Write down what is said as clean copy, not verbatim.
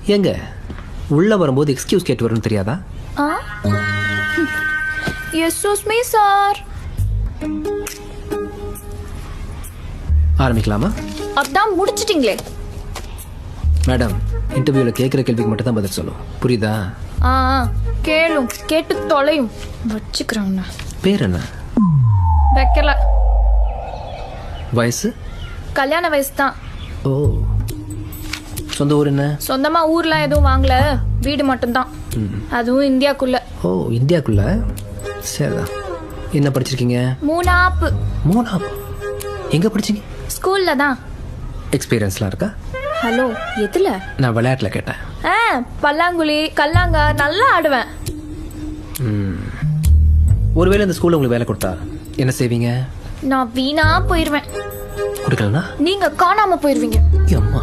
ஏங்க உள்ளே வரும்போது எக்ஸ்கியூஸ் கேட்டு வரணும்னு தெரியாதா? எஸ்ஸூஸ் மீ சார். ஆரம்பிக்கலாமா? அதான் முடிச்சிட்டிங்களே. மேடம், இன்டர்வியூவில் கேட்குற கேள்விக்கு மட்டும் தான் பதில் சொல்லும், புரியுதா? கேளும், கேட்டு தொலையும். வச்சுக்கிறேன். பேர் என்ன? வைக்கல. வயசு? கல்யாண வயசு தான். ஓ, சொந்த ஊர் என்ன? சொந்தமா ஊர்லாம் எதுவும் வாங்கல, வீடு மட்டும்தான். அதுவும் இந்தியாக்குள்ள. ஓ, இந்தியாக்குள்ள. சரிதான். என்ன படிச்சிருக்கீங்க? மூணாப்பு. மூணாப்பு? எங்கே படிச்சீங்க? ஸ்கூல்ல தான். எக்ஸ்பீரியன்ஸ்லாம் இருக்கா? ஹலோ, எதுல? நான் விளையாட்டில் கேட்டேன். பல்லாங்குழி, கல்லாங்க நல்லா ஆடுவேன். ஒருவேளை இந்த ஸ்கூலில் உங்களுக்கு வேலை கொடுத்தா என்ன செய்வீங்க? நான் வீணா போயிருவேன். கொடுக்கலனா நீங்க காணாம போயிருவீங்க. அம்மா